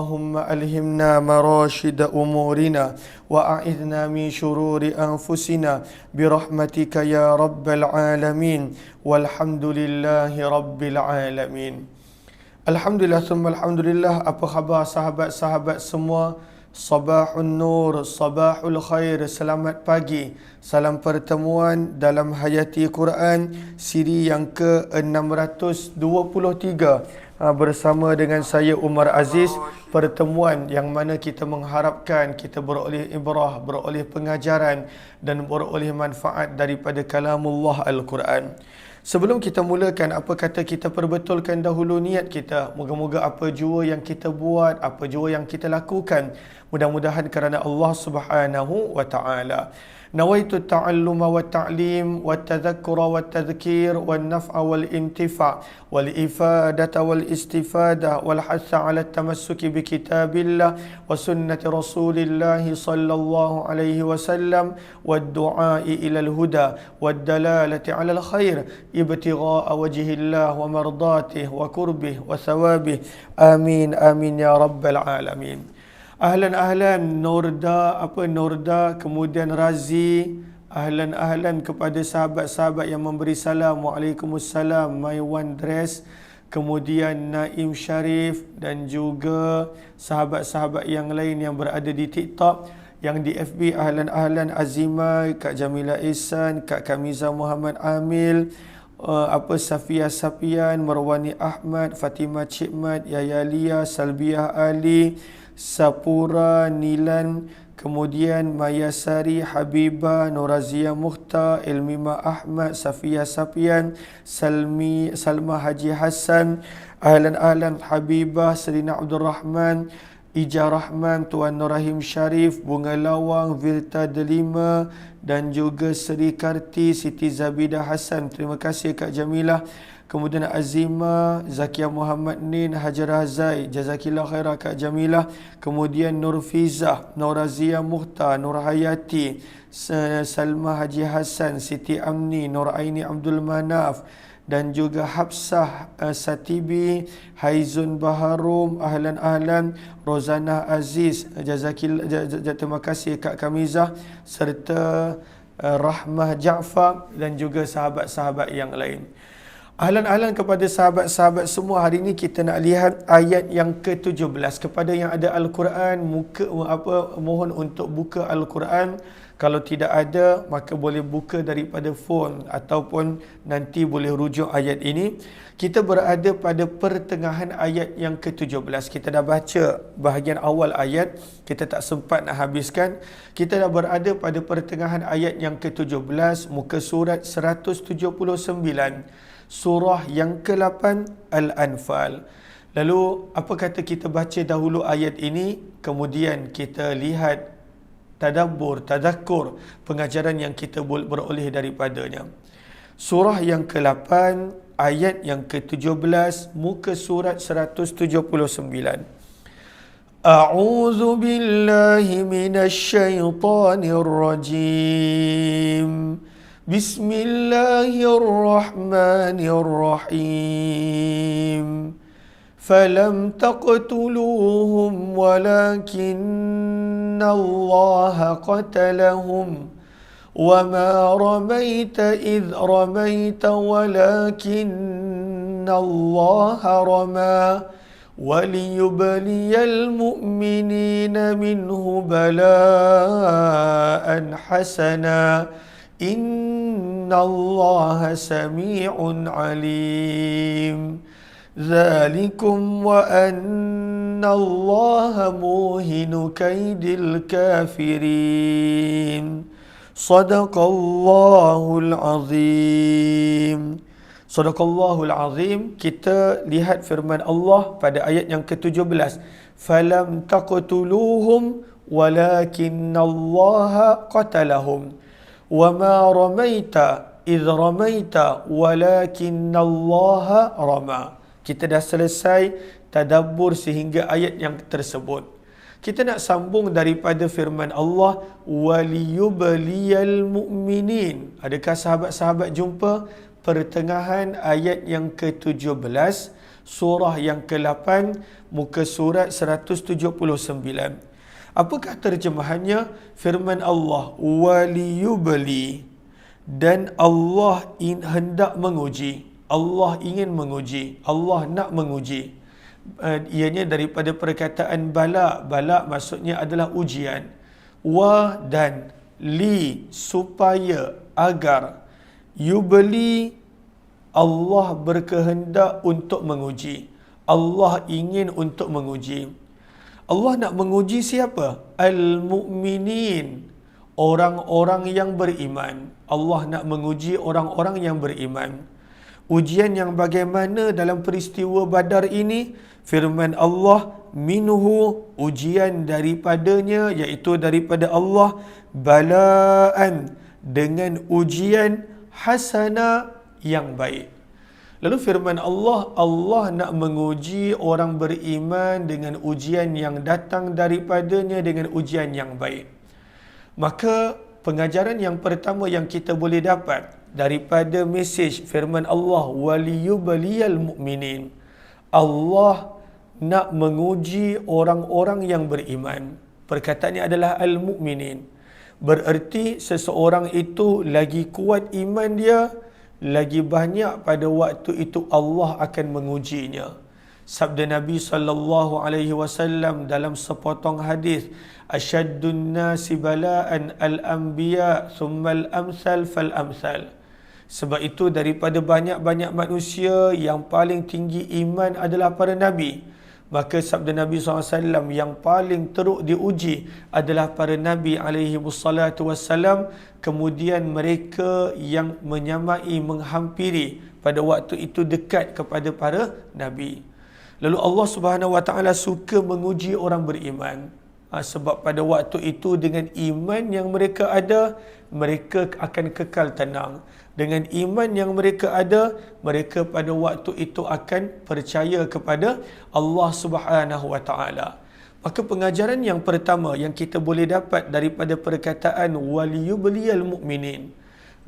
اللهم ألهمنا مراشد أمورنا وأعذنا من شرور أنفسنا برحمتك يا رب العالمين والحمد لله رب العالمين. Alhamdulillah summa alhamdulillah. Apa khabar sahabat-sahabat semua? Sabahun nur, sabahul khair, selamat pagi. Salam pertemuan dalam Hayati Quran siri yang ke-623 bersama dengan saya Umar Aziz. Pertemuan yang mana kita mengharapkan kita beroleh ibrah, beroleh pengajaran dan beroleh manfaat daripada kalamullah Al-Quran. Sebelum kita mulakan, apa kata kita perbetulkan dahulu niat kita. Moga-moga apa jua yang kita buat, apa jua yang kita lakukan, mudah-mudahan kerana Allah Subhanahu wa taala. Nawaitu ta'alluma wa ta'lim wa tadhakkura wa tadhkir wa naf'a wal intifa' wal ifadata wal istifada wal hatha 'ala tamassuki bi kitabillah wa sunnati Rasulillah sallallahu alaihi wasallam wad du'a'i ila al huda wad dalalati 'ala al khair ibtigha'a wajhillah wa mardatihi wa qurbih wa thawabih. Amin amin ya rabbal alamin. Ahlan Nurda, kemudian Razi. Ahlan kepada sahabat-sahabat yang memberi salam. Waalaikumsalam my one dress. Kemudian Naim Sharif dan juga sahabat-sahabat yang lain yang berada di TikTok. Yang di FB ahlan Azima, Kak Jamila Ihsan, Kak Kamiza Muhammad Amil, Safia Sapian, Marwani Ahmad, Fatimah Cikmat, Yaya Lia, Salbiah Ali, Sapura Nilan, kemudian Mayasari Habibah, Nurazia Mukhtar, Ilmima Ahmad, Safia Sapian, Salma Haji Hassan, ahlan Habibah, Serina Abdul Rahman, Ija Rahman, Tuan Nur Rahim Sharif, Bunga Lawang, Virta Delima dan juga Seri Karti, Siti Zabidah Hassan. Terima kasih Kak Jamilah. Kemudian Azima, Zakia Muhammad Nin, Hajar Hazai, Jazakillah khairah Kak Jamilah. Kemudian Nur Fizah, Nur Razia Mukhtar, Nur Hayati, Salma Haji Hassan, Siti Amni, Nur Aini Abdul Manaf dan juga Hafsah Satibi, Haizun Baharum, ahlan Rozana Aziz, Jazakillah, terima kasih Kak Kamizah, serta Rahmah Ja'far dan juga sahabat-sahabat yang lain. Ahlan kepada sahabat-sahabat semua. Hari ini kita nak lihat ayat yang ke-17. Kepada yang ada Al-Quran, mohon untuk buka Al-Quran. Kalau tidak ada, maka boleh buka daripada phone ataupun nanti boleh rujuk ayat ini. Kita berada pada pertengahan ayat yang ke-17. Kita dah baca bahagian awal ayat, kita tak sempat nak habiskan. Kita dah berada pada pertengahan ayat yang ke-17, muka surat 179. Surah yang ke-8 Al-Anfal. Lalu apa kata kita baca dahulu ayat ini, kemudian kita lihat tadakkur, pengajaran yang kita beroleh daripadanya. Surah yang ke-8 ayat yang ke-17, muka surat 179. A'udzu billahi minasy syaithanir rajim. Bismillahirrahmanirrahim. Falam taqtuluhum walakinna Allah qatalahum wama ramaita idh ramaita walakinna Allah rama waliyubliyal mu'minina minhu bala'an hasana innallaha sami'un alim. Zalikum wa annallaha muhinu kaidil kafirin. Sadaqallahul azim. Sadaqallahul azim. Kita lihat firman Allah pada ayat yang ke-17. Falam taqtuluhum walakinnallaha qatalahum. وَمَا رَمَيْتَ إِذْ رَمَيْتَ وَلَكِنَّ اللَّهَ رَمَى. Kita dah selesai tadabbur sehingga ayat yang tersebut. Kita nak sambung daripada firman Allah, وَلِيُبْلِيَ الْمُؤْمِنِينَ. Adakah sahabat-sahabat jumpa pertengahan ayat yang ke-17, surah yang ke-8, muka surat 179. Apakah terjemahannya? Firman Allah, waliyubli, dan Allah hendak menguji. Allah ingin menguji. Allah nak menguji. Ianya daripada perkataan bala. Bala maksudnya adalah ujian. Wa dan li, supaya, agar. Yubli, Allah berkehendak untuk menguji. Allah ingin untuk menguji. Allah nak menguji siapa? Al-mu'minin, orang-orang yang beriman. Allah nak menguji orang-orang yang beriman. Ujian yang bagaimana dalam peristiwa Badar ini? Firman Allah, minhu, ujian daripadanya, iaitu daripada Allah, balaan, dengan ujian hasana, yang baik. Lalu firman Allah, Allah nak menguji orang beriman dengan ujian yang datang daripadanya dengan ujian yang baik. Maka pengajaran yang pertama yang kita boleh dapat daripada mesej firman Allah, waliyubliyal mu'minin, Allah nak menguji orang-orang yang beriman. Perkataannya adalah al-mu'minin. Bererti seseorang itu lagi kuat iman dia, lagi banyak pada waktu itu Allah akan mengujinya. Sabda Nabi SAW dalam sepotong hadis, asyaddun nasi bala'an al-anbiya thummal amsal fal amsal. Sebab itu daripada banyak-banyak manusia yang paling tinggi iman adalah para nabi. Maka sabda Nabi SAW, yang paling teruk diuji adalah para Nabi SAW. Kemudian mereka yang menyamai, menghampiri pada waktu itu dekat kepada para Nabi. Lalu Allah Subhanahu Wa Taala suka menguji orang beriman. Sebab pada waktu itu dengan iman yang mereka ada, mereka akan kekal tenang. Dengan iman yang mereka ada, mereka pada waktu itu akan percaya kepada Allah Subhanahu Wa Taala. Maka pengajaran yang pertama yang kita boleh dapat daripada perkataan waliyubliyal mu'minin,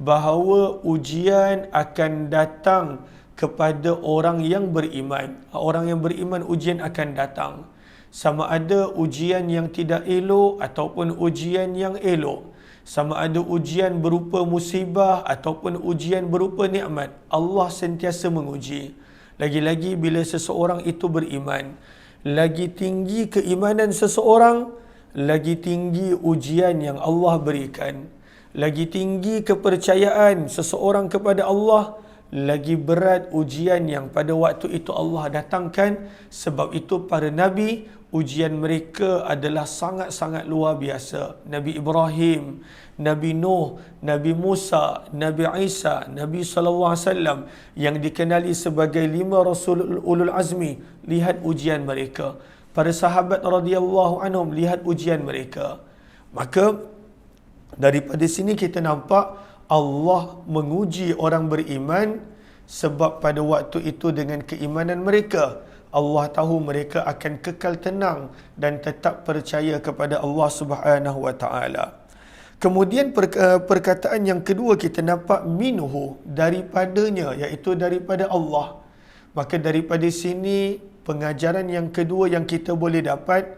bahawa ujian akan datang kepada orang yang beriman. Orang yang beriman ujian akan datang. Sama ada ujian yang tidak elok ataupun ujian yang elok. Sama ada ujian berupa musibah ataupun ujian berupa nikmat. Allah sentiasa menguji. Lagi-lagi bila seseorang itu beriman. Lagi tinggi keimanan seseorang, lagi tinggi ujian yang Allah berikan. Lagi tinggi kepercayaan seseorang kepada Allah, lagi berat ujian yang pada waktu itu Allah datangkan. Sebab itu para Nabi, ujian mereka adalah sangat-sangat luar biasa. Nabi Ibrahim, Nabi Nuh, Nabi Musa, Nabi Isa, Nabi SAW yang dikenali sebagai 5 Rasul Ulul Azmi, lihat ujian mereka. Para sahabat radhiyallahu anhum, lihat ujian mereka. Maka daripada sini kita nampak Allah menguji orang beriman sebab pada waktu itu dengan keimanan mereka, Allah tahu mereka akan kekal tenang dan tetap percaya kepada Allah Subhanahu Wa Taala. Kemudian perkataan yang kedua kita nampak minhu, daripadanya, iaitu daripada Allah. Maka daripada sini pengajaran yang kedua yang kita boleh dapat,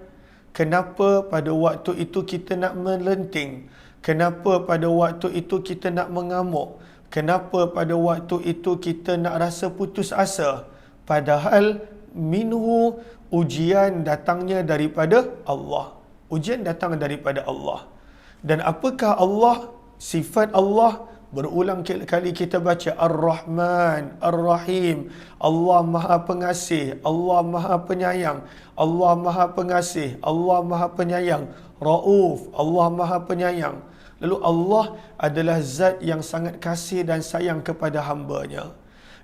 kenapa pada waktu itu kita nak melenting, kenapa pada waktu itu kita nak mengamuk, kenapa pada waktu itu kita nak rasa putus asa. Padahal minhu, ujian datangnya daripada Allah. Ujian datang daripada Allah. Dan apakah Allah? Sifat Allah berulang kali kita baca Ar-Rahman, Ar-Rahim. Allah Maha Pengasih, Allah Maha Penyayang, Allah Maha Pengasih, Allah Maha Penyayang. Rauf, Allah Maha Penyayang. Lalu Allah adalah zat yang sangat kasih dan sayang kepada hamba-Nya.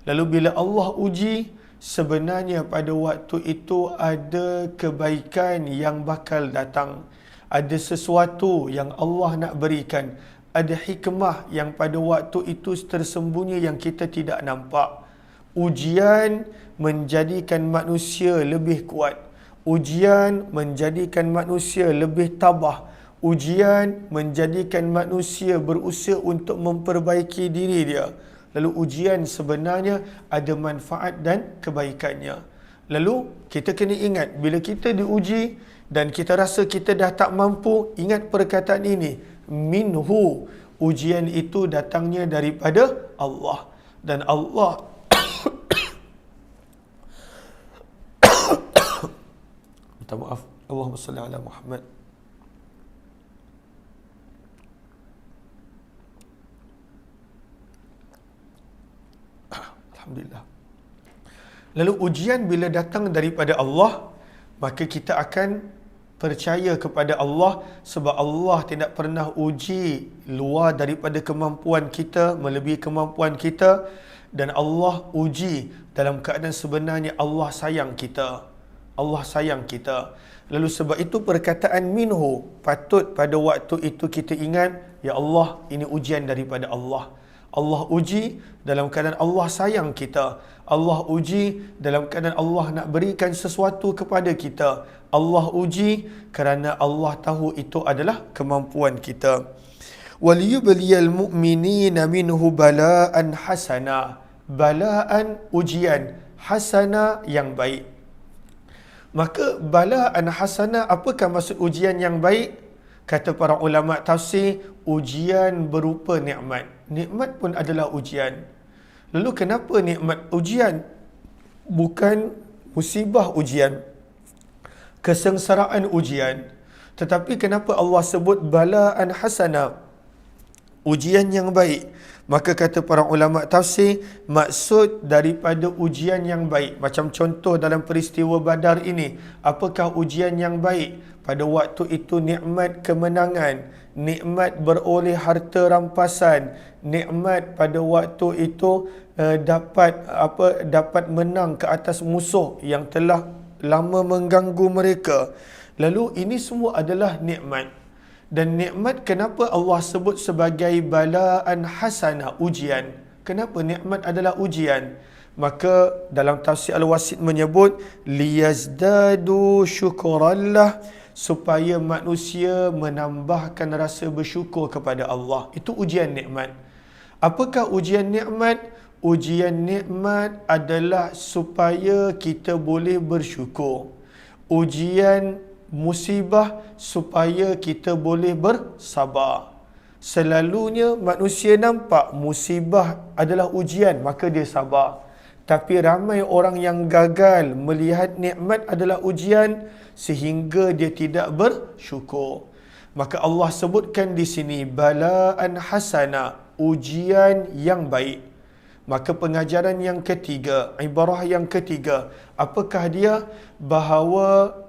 Lalu bila Allah uji, sebenarnya pada waktu itu ada kebaikan yang bakal datang. Ada sesuatu yang Allah nak berikan. Ada hikmah yang pada waktu itu tersembunyi yang kita tidak nampak. Ujian menjadikan manusia lebih kuat. Ujian menjadikan manusia lebih tabah. Ujian menjadikan manusia berusaha untuk memperbaiki diri dia. Lalu ujian sebenarnya ada manfaat dan kebaikannya. Lalu kita kena ingat, bila kita diuji dan kita rasa kita dah tak mampu, ingat perkataan ini, minhu, ujian itu datangnya daripada Allah. Dan Allah minta maaf, Allahumma salli ala Muhammad. Alhamdulillah. Lalu ujian bila datang daripada Allah, maka kita akan percaya kepada Allah, sebab Allah tidak pernah uji luar daripada kemampuan kita, melebihi kemampuan kita, dan Allah uji dalam keadaan sebenarnya Allah sayang kita. Allah sayang kita. Lalu sebab itu perkataan minhu, patut pada waktu itu kita ingat, ya Allah, ini ujian daripada Allah. Allah uji dalam keadaan Allah sayang kita. Allah uji dalam keadaan Allah nak berikan sesuatu kepada kita. Allah uji kerana Allah tahu itu adalah kemampuan kita. Waliyubliyal mu'minina minhu bala'an hasana. Bala'an ujian, hasana yang baik. Maka bala'an hasana, apakah maksud ujian yang baik? Kata para ulama tafsir, ujian berupa nikmat. Nikmat pun adalah ujian. Lalu kenapa nikmat ujian? Bukan musibah ujian, kesengsaraan ujian. Tetapi kenapa Allah sebut bala'an hasana, ujian yang baik? Maka kata para ulama tafsir, maksud daripada ujian yang baik, macam contoh dalam peristiwa Badar ini, apakah ujian yang baik? Pada waktu itu nikmat kemenangan, nikmat beroleh harta rampasan, nikmat pada waktu itu dapat menang ke atas musuh yang telah lama mengganggu mereka. Lalu ini semua adalah nikmat. Dan nikmat kenapa Allah sebut sebagai bala'an hasanah, ujian? Kenapa nikmat adalah ujian? Maka dalam tafsir Al-Wasit menyebut liyazdadu syukurallah, supaya manusia menambahkan rasa bersyukur kepada Allah. Itu ujian nikmat. Apakah ujian nikmat? Ujian nikmat adalah supaya kita boleh bersyukur. Ujian musibah supaya kita boleh bersabar. Selalunya manusia nampak musibah adalah ujian, maka dia sabar. Tapi ramai orang yang gagal melihat nikmat adalah ujian sehingga dia tidak bersyukur. Maka Allah sebutkan di sini bala'an hasana, ujian yang baik. Maka pengajaran yang ketiga, ibarah yang ketiga, apakah dia? Bahawa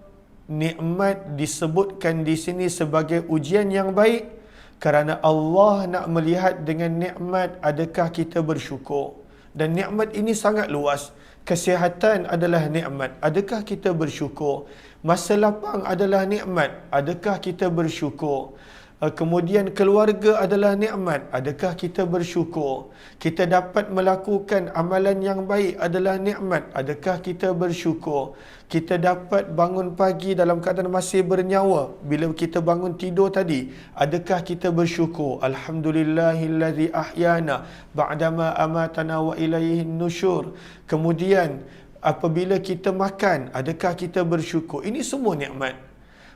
nikmat disebutkan di sini sebagai ujian yang baik kerana Allah nak melihat dengan nikmat adakah kita bersyukur. Dan nikmat ini sangat luas. Kesihatan adalah nikmat, adakah kita bersyukur? Masa lapang adalah nikmat, adakah kita bersyukur? Kemudian keluarga adalah nikmat, adakah kita bersyukur? Kita dapat melakukan amalan yang baik adalah nikmat, adakah kita bersyukur? Kita dapat bangun pagi dalam keadaan masih bernyawa. Bila kita bangun tidur tadi, adakah kita bersyukur? Alhamdulillahillazi ahyana ba'dama amatana wa ilaihin nusyur. Kemudian apabila kita makan, adakah kita bersyukur? Ini semua nikmat.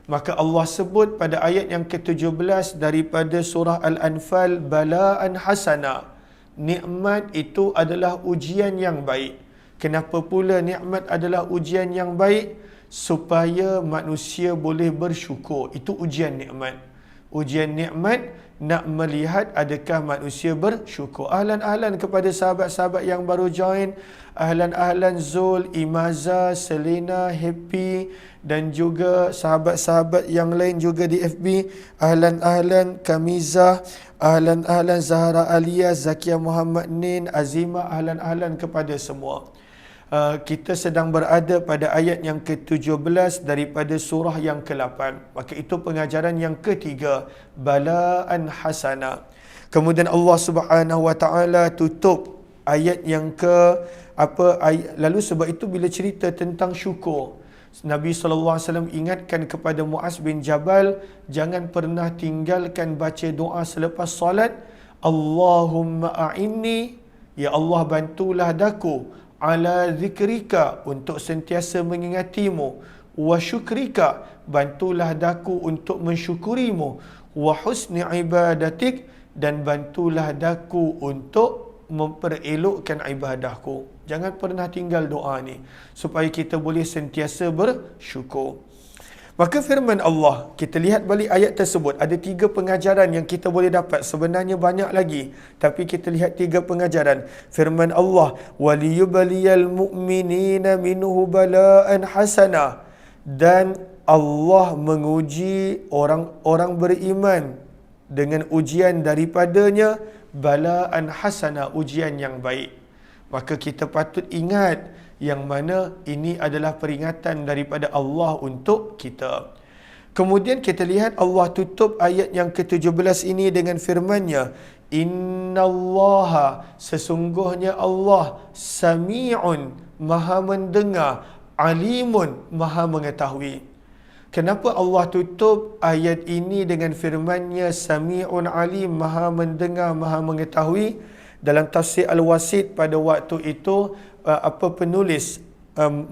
Maka Allah sebut pada ayat yang ke-17 daripada surah Al-Anfal, bala'an hasana. Nikmat itu adalah ujian yang baik. Kenapa pula nikmat adalah ujian yang baik? Supaya manusia boleh bersyukur. Itu ujian nikmat. Ujian nikmat nak melihat adakah manusia bersyukur. Ahlan-ahlan kepada sahabat-sahabat yang baru join. Ahlan-ahlan Zul, Imaza, Selena, Happy dan juga sahabat-sahabat yang lain juga di FB. Ahlan-ahlan Kamiza, ahlan-ahlan Zahra Alia, Zakia Muhammad Nin, Azimah, ahlan-ahlan kepada semua. Kita sedang berada pada ayat yang ke-17 daripada surah yang ke-8. Maka itu pengajaran yang ketiga, bala'an hasana. Kemudian Allah Subhanahu wa taala tutup ayat yang lalu sebab itu bila cerita tentang syukur, Nabi SAW ingatkan kepada Muaz bin Jabal, jangan pernah tinggalkan baca doa selepas solat, Allahumma a'inni, Ya Allah, bantulah daku ala zikrika, untuk sentiasa mengingatimu, wa syukrika, bantulah daku untuk mensyukurimu, wa husni ibadatik, dan bantulah daku untuk memperelokkan ibadahku. Jangan pernah tinggal doa ni, supaya kita boleh sentiasa bersyukur. Maka firman Allah, kita lihat balik ayat tersebut, ada 3 pengajaran yang kita boleh dapat. Sebenarnya banyak lagi, tapi kita lihat 3 pengajaran. Firman Allah, waliyubaliyal mu'minina minhu bala'an hasana, dan Allah menguji orang-orang beriman dengan ujian daripadanya, bala'an hasana, ujian yang baik. Maka kita patut ingat yang mana ini adalah peringatan daripada Allah untuk kita. Kemudian kita lihat Allah tutup ayat yang ke-17 ini dengan firman-Nya, innallaha, sesungguhnya Allah, sami'un, maha mendengar, alimun, maha mengetahui. Kenapa Allah tutup ayat ini dengan firman-Nya sami'un alim, maha mendengar, maha mengetahui? Dalam tafsir Al-Wasit pada waktu itu, penulis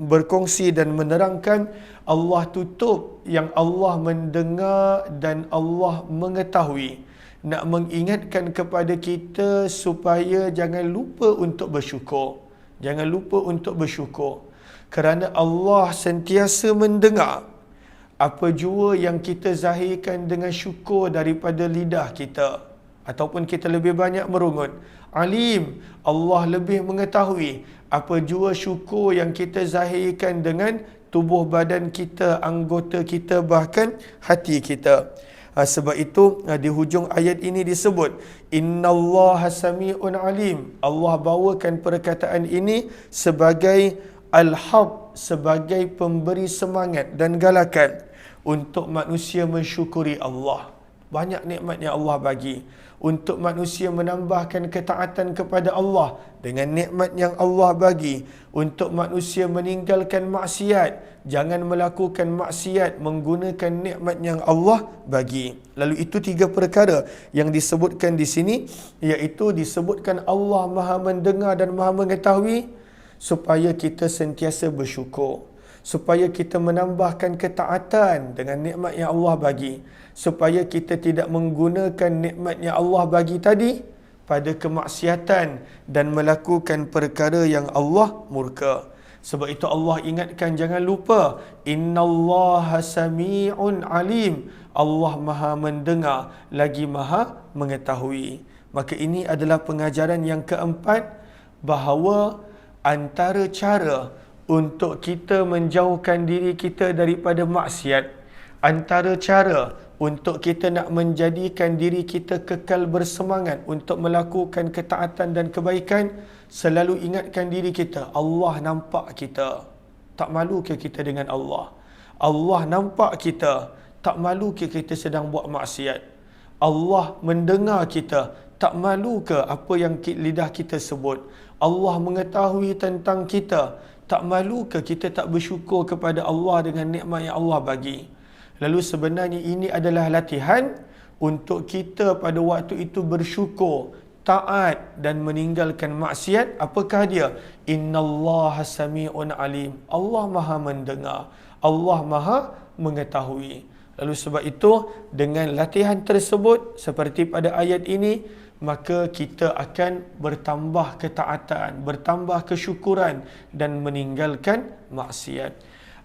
berkongsi dan menerangkan, Allah tutup yang Allah mendengar dan Allah mengetahui, nak mengingatkan kepada kita supaya jangan lupa untuk bersyukur. Jangan lupa untuk bersyukur, kerana Allah sentiasa mendengar apa jua yang kita zahirkan dengan syukur daripada lidah kita, ataupun kita lebih banyak merungut. Alim, Allah lebih mengetahui apa jua syukur yang kita zahirkan dengan tubuh badan kita, anggota kita, bahkan hati kita. Sebab itu di hujung ayat ini disebut innallaha sami'un alim. Allah bawakan perkataan ini sebagai al-hab, sebagai pemberi semangat dan galakan untuk manusia mensyukuri Allah. Banyak nikmat yang Allah bagi, untuk manusia menambahkan ketaatan kepada Allah dengan nikmat yang Allah bagi, untuk manusia meninggalkan maksiat, jangan melakukan maksiat menggunakan nikmat yang Allah bagi. Lalu itu 3 perkara yang disebutkan di sini, iaitu disebutkan Allah Maha mendengar dan Maha mengetahui, supaya kita sentiasa bersyukur, supaya kita menambahkan ketaatan dengan nikmat yang Allah bagi, supaya kita tidak menggunakan nikmat yang Allah bagi tadi pada kemaksiatan dan melakukan perkara yang Allah murka. Sebab itu Allah ingatkan, jangan lupa, innallaha sami'un alim, Allah Maha mendengar lagi Maha mengetahui. Maka ini adalah pengajaran yang keempat, bahawa antara cara untuk kita menjauhkan diri kita daripada maksiat, antara cara untuk kita nak menjadikan diri kita kekal bersemangat untuk melakukan ketaatan dan kebaikan, selalu ingatkan diri kita, Allah nampak kita. Tak malu ke kita dengan Allah? Allah nampak kita. Tak malu ke kita sedang buat maksiat? Allah mendengar kita. Tak malu ke apa yang lidah kita sebut? Allah mengetahui tentang kita. Tak malu ke kita tak bersyukur kepada Allah dengan nikmat yang Allah bagi? Lalu sebenarnya ini adalah latihan untuk kita pada waktu itu bersyukur, taat dan meninggalkan maksiat. Apakah dia? Innallaha sami'un alim. Allah Maha mendengar, Allah Maha mengetahui. Lalu sebab itu, dengan latihan tersebut seperti pada ayat ini, maka kita akan bertambah ketaatan, bertambah kesyukuran dan meninggalkan maksiat.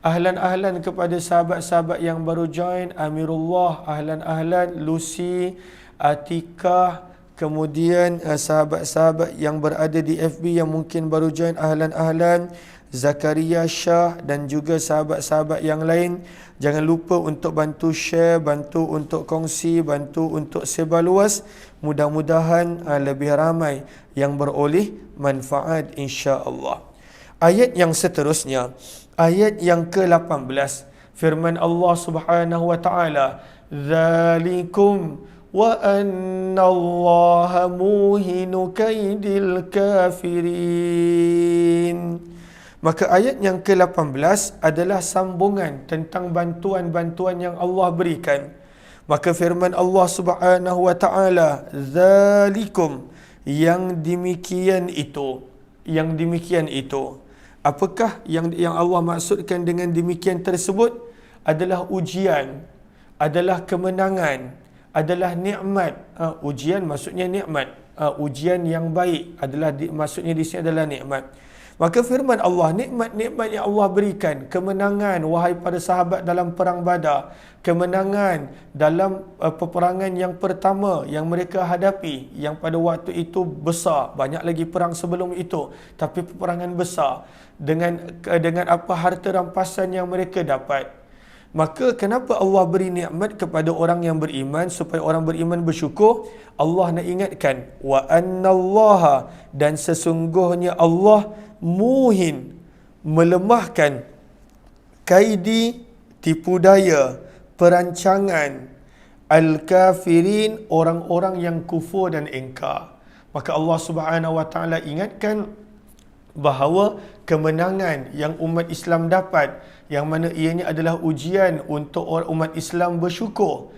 Ahlan-ahlan kepada sahabat-sahabat yang baru join, Amirullah, ahlan-ahlan, Lucy, Atikah, kemudian sahabat-sahabat yang berada di FB yang mungkin baru join, ahlan-ahlan, Zakaria Shah dan juga sahabat-sahabat yang lain. Jangan lupa untuk bantu share, bantu untuk kongsi, bantu untuk sebar luas. Mudah-mudahan lebih ramai yang beroleh manfaat, insya-Allah. Ayat yang seterusnya, ayat yang ke-18, firman Allah Subhanahu wa taala, "Dzalikum wa anna Allaha muhinu kaidil kafirin." Maka ayat yang ke-18 adalah sambungan tentang bantuan-bantuan yang Allah berikan. Maka firman Allah Subhanahu wa taala, "Dzalikum", yang demikian itu. Apakah yang Allah maksudkan dengan demikian tersebut? Adalah ujian, adalah kemenangan, adalah nikmat. Ujian maksudnya nikmat. Ujian yang baik adalah maksudnya di sini adalah nikmat. Maka firman Allah, nikmat-nikmat yang Allah berikan, kemenangan wahai para sahabat dalam perang Badar, kemenangan dalam peperangan yang pertama yang mereka hadapi, yang pada waktu itu besar, banyak lagi perang sebelum itu, tapi peperangan besar dengan apa harta rampasan yang mereka dapat. Maka kenapa Allah beri nikmat kepada orang yang beriman supaya orang beriman bersyukur? Allah nak ingatkan, wa annallaha, dan sesungguhnya Allah muhin, melemahkan kaidi, tipu daya, perancangan al-kafirin, orang-orang yang kufur dan ingkar. Maka Allah Subhanahu wa taala ingatkan bahawa kemenangan yang umat Islam dapat, yang mana ianya adalah ujian untuk orang umat Islam bersyukur.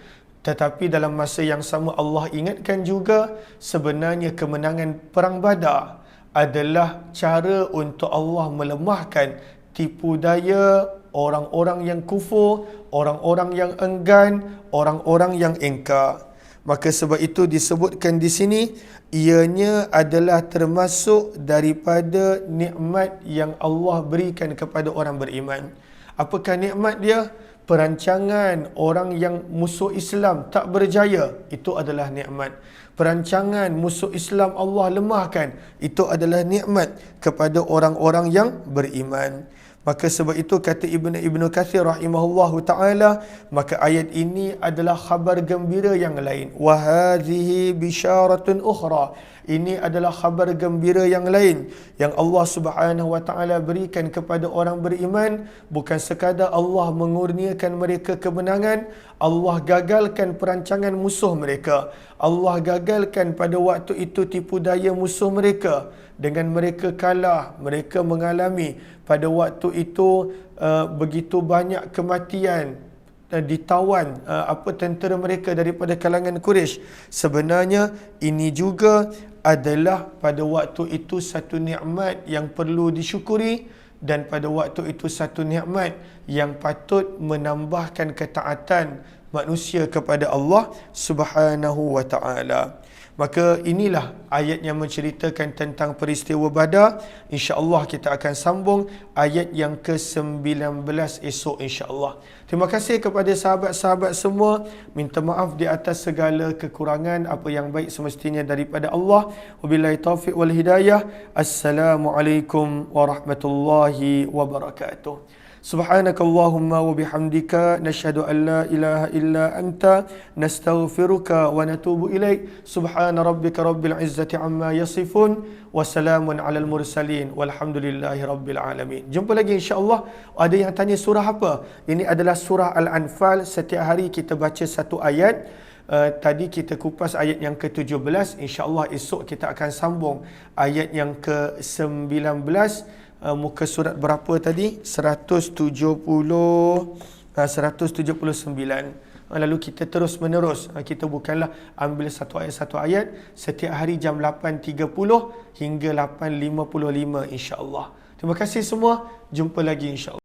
Tetapi dalam masa yang sama Allah ingatkan juga sebenarnya kemenangan perang Badar adalah cara untuk Allah melemahkan tipu daya orang-orang yang kufur, orang-orang yang enggan, orang-orang yang ingkar. Maka sebab itu disebutkan di sini, ianya adalah termasuk daripada nikmat yang Allah berikan kepada orang beriman. Apakah nikmat dia? Perancangan orang yang musuh Islam tak berjaya, itu adalah nikmat. Perancangan musuh Islam Allah lemahkan, itu adalah nikmat kepada orang-orang yang beriman. Maka sebab itu kata Ibnu Katsir rahimahullahu taala, maka ayat ini adalah khabar gembira yang lain. Wa hadhihi bisyaratun ukhra. Ini adalah khabar gembira yang lain yang Allah Subhanahu wa taala berikan kepada orang beriman, bukan sekadar Allah mengurniakan mereka kemenangan, Allah gagalkan perancangan musuh mereka. Allah gagalkan pada waktu itu tipu daya musuh mereka. Dengan mereka kalah, mereka mengalami pada waktu itu begitu banyak kematian, ditawan tentera mereka daripada kalangan Quraisy. Sebenarnya ini juga adalah pada waktu itu satu nikmat yang perlu disyukuri, dan pada waktu itu satu nikmat yang patut menambahkan ketaatan manusia kepada Allah Subhanahu wa taala. Maka inilah ayat yang menceritakan tentang peristiwa Badar. InsyaAllah kita akan sambung ayat yang ke-19 esok insyaAllah. Terima kasih kepada sahabat-sahabat semua. Minta maaf di atas segala kekurangan. Apa yang baik semestinya daripada Allah. Wabillahi taufiq wal hidayah. Assalamualaikum warahmatullahi wabarakatuh. Subhanakallahumma wa bihamdika nashhadu an la ilaha illa anta nastaghfiruka wa natubu ilaik. Subhana rabbika rabbil izzati amma yasifun wa salamun alal mursalin walhamdulillahi rabbil alamin. Jumpa lagi insya-Allah. Ada yang tanya surah apa? Ini adalah surah Al-Anfal. Setiap hari kita baca satu ayat. Tadi kita kupas ayat yang ke-17. InsyaAllah esok kita akan sambung ayat yang ke-19. Muka surat berapa tadi? 179. Lalu kita terus menerus. Kita bukanlah ambil satu ayat setiap hari jam 8.30 hingga 8.55 insya-Allah. Terima kasih semua. Jumpa lagi insya-Allah.